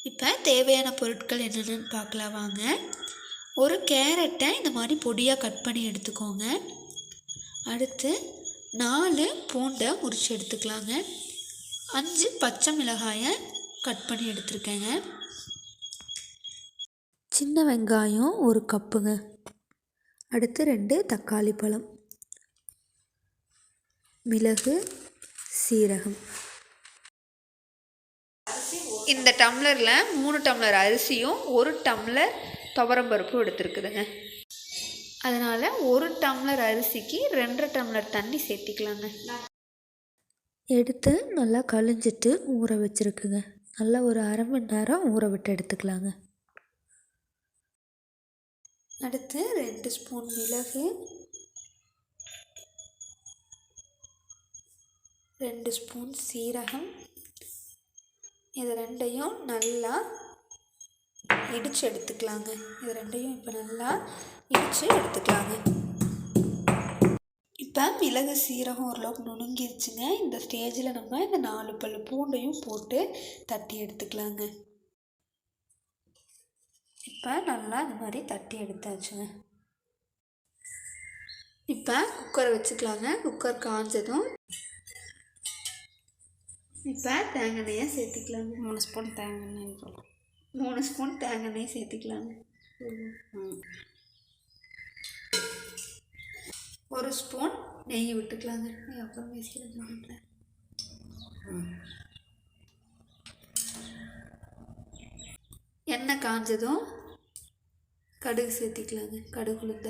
இப்போ தேவையான பொருட்கள் என்னென்னு பார்க்கலாம் வாங்க. ஒரு கேரட்டை இந்த மாதிரி பொடியாக கட் பண்ணி எடுத்துக்கோங்க. அடுத்து 4 பூண்டை உரித்து எடுத்துக்கலாங்க. 5 பச்சை மிளகாயை கட் பண்ணி எடுத்துருக்கேங்க. சின்ன வெங்காயம் 1 கப்புங்க. அடுத்து 2 தக்காளி பழம், மிளகு, சீரகம். இந்த டம்ளரில் 3 டம்ளர் அரிசியும் 1 டம்ளர் துவரம்பருப்பு எடுத்துருக்குதுங்க. அதனால் 1 டம்ளர் அரிசிக்கு 2.5 டம்ளர் தண்ணி சேர்த்திக்கலாங்க. எடுத்து நல்லா கழிஞ்சிட்டு ஊற வச்சுருக்குங்க. நல்லா ஒரு அரை மணி நேரம் ஊற விட்டு எடுத்துக்கலாங்க. அடுத்து 2 ஸ்பூன் மிளகு, 2 ஸ்பூன் சீரகம். இது ரெண்டையும் நல்லா இடித்து எடுத்துக்கலாங்க. இது ரெண்டையும் இப்போ நல்லா இடித்து எடுத்துக்கலாங்க. இப்போ மிளகு சீரகம் ஓரளவுக்கு நுணுங்கிருச்சுங்க. இந்த ஸ்டேஜில் நம்ம இந்த 4 பல் பூண்டையும் போட்டு தட்டி எடுத்துக்கலாங்க. இப்போ நல்லா இந்த மாதிரி தட்டி எடுத்தாச்சுங்க. இப்போ குக்கரை வச்சுக்கலாங்க. குக்கர் காஞ்சதும் இப்போ தேங்காய் எண்ணெயை சேர்த்திக்கலாங்க. 3 ஸ்பூன் தேங்காய் எண்ணெய். 3 ஸ்பூன் தேங்காய் எண்ணெய் சேர்த்திக்கலாங்க. 1 ஸ்பூன் நெய் விட்டுக்கலாங்க. அப்புறம் பேசிக்கிறேன். எண்ணெய் காஞ்சதும் கடுகு சேர்த்திக்கலாங்க. கடுகு உளுந்த,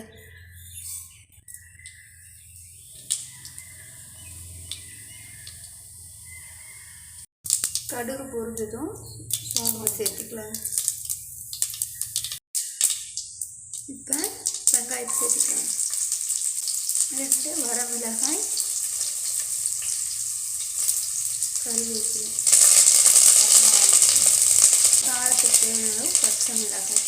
கடுகு பொரிஞ்சதும் சோம்பு சேர்த்துக்கலாம். இப்போ வெங்காயத்தை சேர்த்துக்கலாம். 2 வரமிளகாய், கருவேப்பிலை, காரத்துக்கு தேவையான அளவு பச்சை மிளகாய்.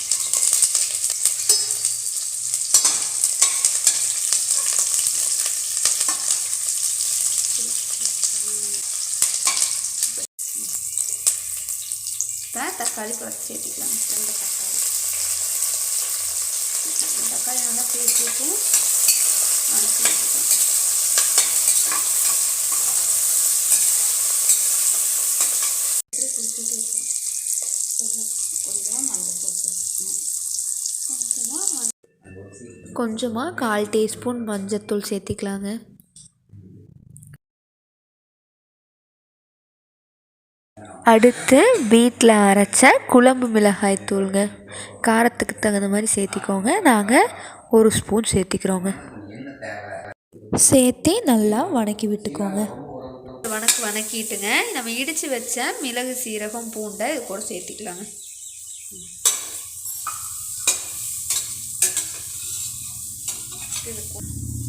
இப்போ தக்காளி பழத்தை சேர்த்திக்கலாம். 2 தக்காளி நல்லா பேசிட்டு வதக்கி வச்சுக்கலாம். கொஞ்சமாக 1/4 டீஸ்பூன் மஞ்சத்தூள் சேர்த்திக்கலாங்க. அடுத்து வீட்டில் அரைச்ச குழம்பு மிளகாய் தூளுங்க. காரத்துக்கு தகுந்த மாதிரி சேர்த்திக்கோங்க. நாங்கள் 1 ஸ்பூன் சேர்த்திக்கிறோங்க. சேர்த்து நல்லா வதக்கி விட்டுக்கோங்க. வதக்கிட்டுங்க நம்ம இடித்து வச்ச மிளகு சீரகம் பூண்டை இது கூட சேர்த்திக்கலாங்க.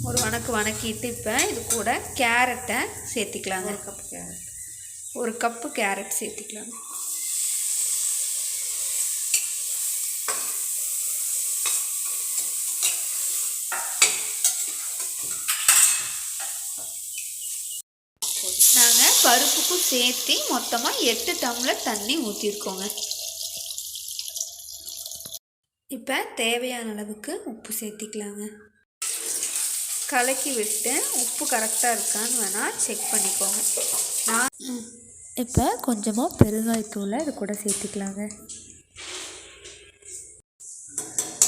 ஒரு வதக்கிட்டு இப்போ இது கூட கேரட்டை சேர்த்திக்கலாங்க. 1 கப்பு கேரட் சேர்த்திக்கலாம். நாங்கள் பருப்புக்கும் சேர்த்து மொத்தமாக 8 டம்ளர் தண்ணி ஊற்றிருக்கோங்க. இப்போ தேவையான அளவுக்கு உப்பு சேர்த்திக்கலாங்க. கலக்கி விட்டு உப்பு கரெக்டாக இருக்கான்னு வேணால் செக் பண்ணிக்கோங்க. இப்போ கொஞ்சமாக பெருங்காயத்தூளை இது கூட சேர்த்துக்கலாங்க.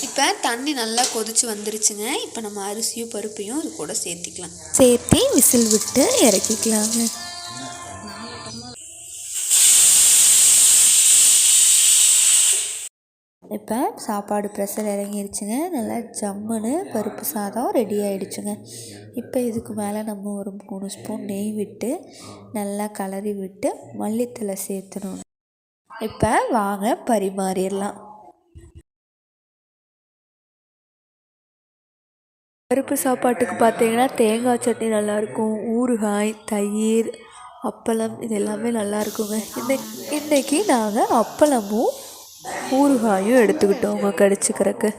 இப்போ தண்ணி நல்லா கொதிச்சு வந்துருச்சுங்க. இப்போ நம்ம அரிசியும் பருப்பையும் இது கூட சேர்த்திக்கலாம். சேர்த்து விசில் விட்டு இறக்கிக்கலாங்க. இப்போ சாப்பாடு ப்ரெஷர் இறங்கிருச்சுங்க. நல்லா ஜம்முன்னு பருப்பு சாதம் ரெடி ஆகிடுச்சுங்க. இப்போ இதுக்கு மேலே நம்ம ஒரு 3 ஸ்பூன் நெய் விட்டு நல்லா கலரி விட்டு மல்லித்தலை சேர்த்துணும். இப்போ வாங்க பரிமாறிடலாம். பருப்பு சாப்பாட்டுக்கு பார்த்தீங்கன்னா தேங்காய் சட்னி நல்லாயிருக்கும். ஊறுகாய், தயிர், அப்பளம் இது எல்லாமே நல்லாயிருக்குங்க. இன்றைக்கி நாங்கள் அப்பளமும் ஊறுகாயும் எடுத்துக்கிட்டோங்க கடிச்சிக்கிறக்கு.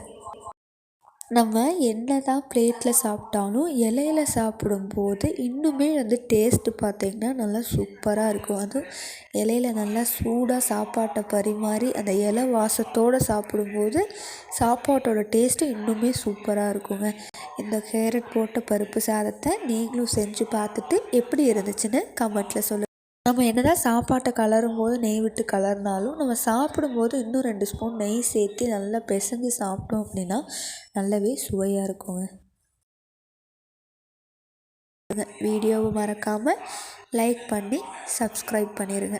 நம்ம என்ன தான் பிளேட்டில் சாப்பிட்டாலும் இலையில சாப்பிடும்போது இன்னுமே டேஸ்ட்டு பார்த்திங்கன்னா நல்லா சூப்பராக இருக்கும். அதுவும் இலையில நல்லா சூடாக சாப்பாட்டை பரிமாறி அந்த இலை வாசத்தோடு சாப்பிடும்போது சாப்பாட்டோட டேஸ்ட்டு இன்னுமே சூப்பராக இருக்குங்க. இந்த கேரட் போட்ட பருப்பு சாதத்தை நீங்களும் செஞ்சு பார்த்துட்டு எப்படி இருந்துச்சுன்னு கமெண்ட்டில் சொல்லுங்கள். நம்ம என்ன தான் சாப்பாட்டை கலரும்போது நெய் விட்டு கலர்னாலும் நம்ம சாப்பிடும்போது இன்னும் 2 ஸ்பூன் நெய் சேர்த்து நல்லா பிசைஞ்சு சாப்பிட்டோம் அப்படின்னா நல்லாவே சுவையாக இருக்குங்க. வீடியோவை மறக்காமல் லைக் பண்ணி சப்ஸ்கிரைப் பண்ணிடுங்க.